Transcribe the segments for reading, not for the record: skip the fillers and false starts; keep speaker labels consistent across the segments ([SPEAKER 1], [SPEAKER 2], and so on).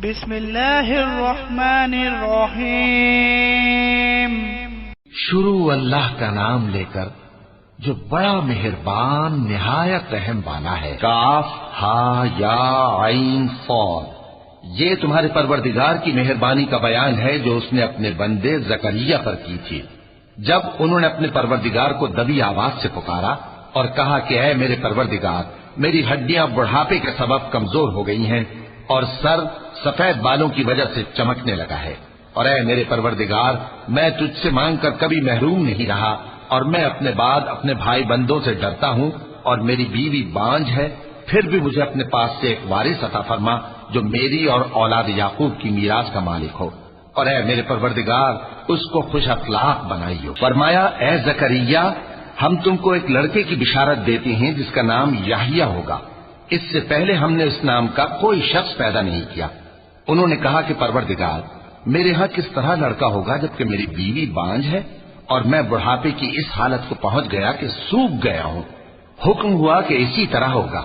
[SPEAKER 1] بسم اللہ الرحمن الرحیم۔
[SPEAKER 2] شروع اللہ کا نام لے کر جو بڑا مہربان نہایت رحم والا ہے۔ کاف ہا یا عین صاد، یہ تمہارے پروردگار کی مہربانی کا بیان ہے جو اس نے اپنے بندے زکریا پر کی تھی جب انہوں نے اپنے پروردگار کو دبی آواز سے پکارا اور کہا کہ اے میرے پروردگار، میری ہڈیاں بڑھاپے کے سبب کمزور ہو گئی ہیں اور سر سفید بالوں کی وجہ سے چمکنے لگا ہے، اور اے میرے پروردگار، میں تجھ سے مانگ کر کبھی محروم نہیں رہا، اور میں اپنے بعد اپنے بھائی بندوں سے ڈرتا ہوں، اور میری بیوی بانجھ ہے، پھر بھی مجھے اپنے پاس سے ایک وارث عطا فرما جو میری اور اولاد یعقوب کی میراث کا مالک ہو، اور اے میرے پروردگار، اس کو خوش اخلاق بنائیو۔ فرمایا اے زکریا، ہم تم کو ایک لڑکے کی بشارت دیتے ہیں جس کا نام یحییٰ ہوگا، اس سے پہلے ہم نے اس نام کا کوئی شخص پیدا نہیں کیا۔ انہوں نے کہا کہ پروردگار، میرے ہاں کس طرح لڑکا ہوگا جبکہ میری بیوی بانجھ ہے اور میں بڑھاپے کی اس حالت کو پہنچ گیا کہ سوکھ گیا ہوں؟ حکم ہوا کہ اسی طرح ہوگا۔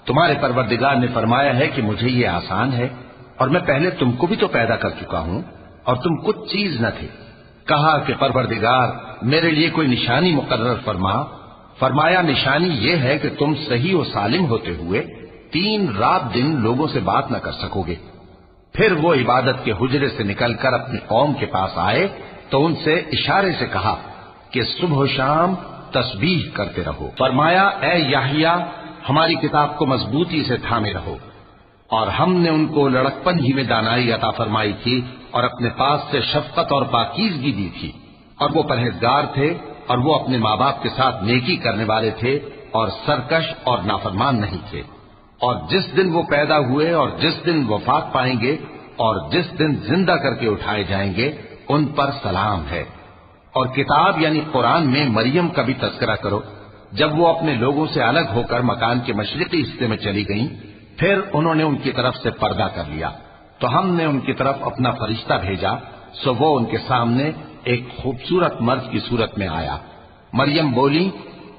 [SPEAKER 2] تمہارے پروردگار نے فرمایا ہے کہ مجھے یہ آسان ہے، اور میں پہلے تم کو بھی تو پیدا کر چکا ہوں اور تم کچھ چیز نہ تھے۔ کہا کہ پروردگار، میرے لیے کوئی نشانی مقرر فرما۔ فرمایا نشانی یہ ہے کہ تم صحیح و سالم ہوتے ہوئے 3 رات دن لوگوں سے بات نہ کر سکو گے۔ پھر وہ عبادت کے حجرے سے نکل کر اپنی قوم کے پاس آئے تو ان سے اشارے سے کہا کہ صبح و شام تسبیح کرتے رہو۔ فرمایا اے یحییٰ، ہماری کتاب کو مضبوطی سے تھامے رہو، اور ہم نے ان کو لڑکپن ہی میں دانائی عطا فرمائی تھی اور اپنے پاس سے شفقت اور پاکیزگی دی تھی، اور وہ پرہیزگار تھے اور وہ اپنے ماں باپ کے ساتھ نیکی کرنے والے تھے اور سرکش اور نافرمان نہیں تھے۔ اور جس دن وہ پیدا ہوئے اور جس دن وفات پائیں گے اور جس دن زندہ کر کے اٹھائے جائیں گے ان پر سلام ہے۔ اور کتاب یعنی قرآن میں مریم کا بھی تذکرہ کرو، جب وہ اپنے لوگوں سے الگ ہو کر مکان کے مشرقی حصے میں چلی گئیں، پھر انہوں نے ان کی طرف سے پردہ کر لیا تو ہم نے ان کی طرف اپنا فرشتہ بھیجا، سو وہ ان کے سامنے ایک خوبصورت مرد کی صورت میں آیا۔ مریم بولی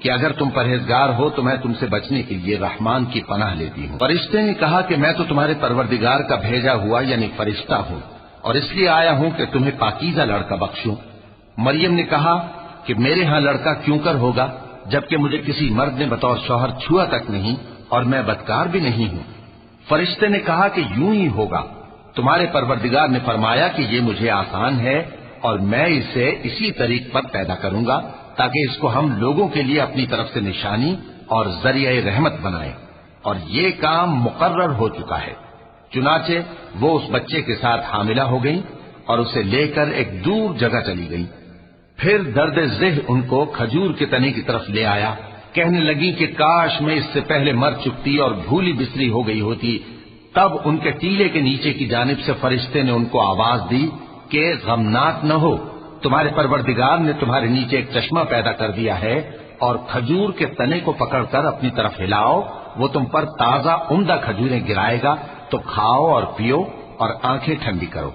[SPEAKER 2] کہ اگر تم پرہیزگار ہو تو میں تم سے بچنے کے لیے رحمان کی پناہ لیتی ہوں۔ فرشتے نے کہا کہ میں تو تمہارے پروردگار کا بھیجا ہوا یعنی فرشتہ ہوں، اور اس لیے آیا ہوں کہ تمہیں پاکیزہ لڑکا بخشوں۔ مریم نے کہا کہ میرے ہاں لڑکا کیوں کر ہوگا جبکہ مجھے کسی مرد نے بطور شوہر چھوا تک نہیں اور میں بدکار بھی نہیں ہوں۔ فرشتے نے کہا کہ یوں ہی ہوگا۔ تمہارے پروردگار نے فرمایا کہ یہ مجھے آسان ہے اور میں اسے اسی طریق پر پیدا کروں گا تاکہ اس کو ہم لوگوں کے لیے اپنی طرف سے نشانی اور ذریعہ رحمت بنائیں، اور یہ کام مقرر ہو چکا ہے۔ چنانچہ وہ اس بچے کے ساتھ حاملہ ہو گئی اور اسے لے کر ایک دور جگہ چلی گئی۔ پھر درد ذہ ان کو کھجور کے تنے کی طرف لے آیا، کہنے لگی کہ کاش میں اس سے پہلے مر چکتی اور بھولی بسری ہو گئی ہوتی۔ تب ان کے ٹیلے کے نیچے کی جانب سے فرشتے نے ان کو آواز دی کہ غمناک نہ ہو، تمہارے پروردگار نے تمہارے نیچے ایک چشمہ پیدا کر دیا ہے، اور کھجور کے تنے کو پکڑ کر اپنی طرف ہلاؤ، وہ تم پر تازہ عمدہ کھجوریں گرائے گا، تو کھاؤ اور پیو اور آنکھیں ٹھنڈی کرو۔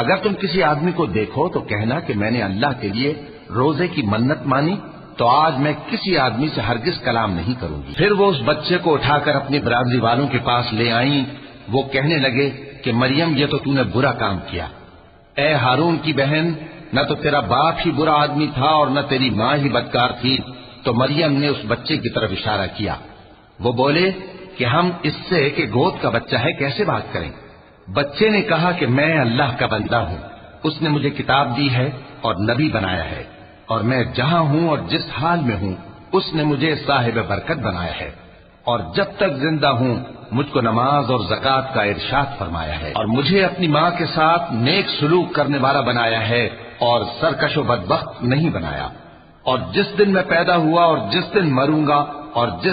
[SPEAKER 2] اگر تم کسی آدمی کو دیکھو تو کہنا کہ میں نے اللہ کے لیے روزے کی منت مانی، تو آج میں کسی آدمی سے ہرگز کلام نہیں کروں گی۔ پھر وہ اس بچے کو اٹھا کر اپنی برادری والوں کے پاس لے آئیں۔ وہ کہنے لگے کہ مریم، یہ تو نے برا کام کیا۔ اے ہارون کی بہن، نہ تو تیرا باپ ہی برا آدمی تھا اور نہ تیری ماں ہی بدکار تھی۔ تو مریم نے اس بچے کی طرف اشارہ کیا۔ وہ بولے کہ ہم اس سے کہ گود کا بچہ ہے کیسے بات کریں؟ بچے نے کہا کہ میں اللہ کا بندہ ہوں، اس نے مجھے کتاب دی ہے اور نبی بنایا ہے، اور میں جہاں ہوں اور جس حال میں ہوں اس نے مجھے صاحب برکت بنایا ہے، اور جب تک زندہ ہوں مجھ کو نماز اور زکوٰۃ کا ارشاد فرمایا ہے، اور مجھے اپنی ماں کے ساتھ نیک سلوک کرنے والا بنایا ہے اور سرکش و بدبخت نہیں بنایا، اور جس دن میں پیدا ہوا اور جس دن مروں گا اور جس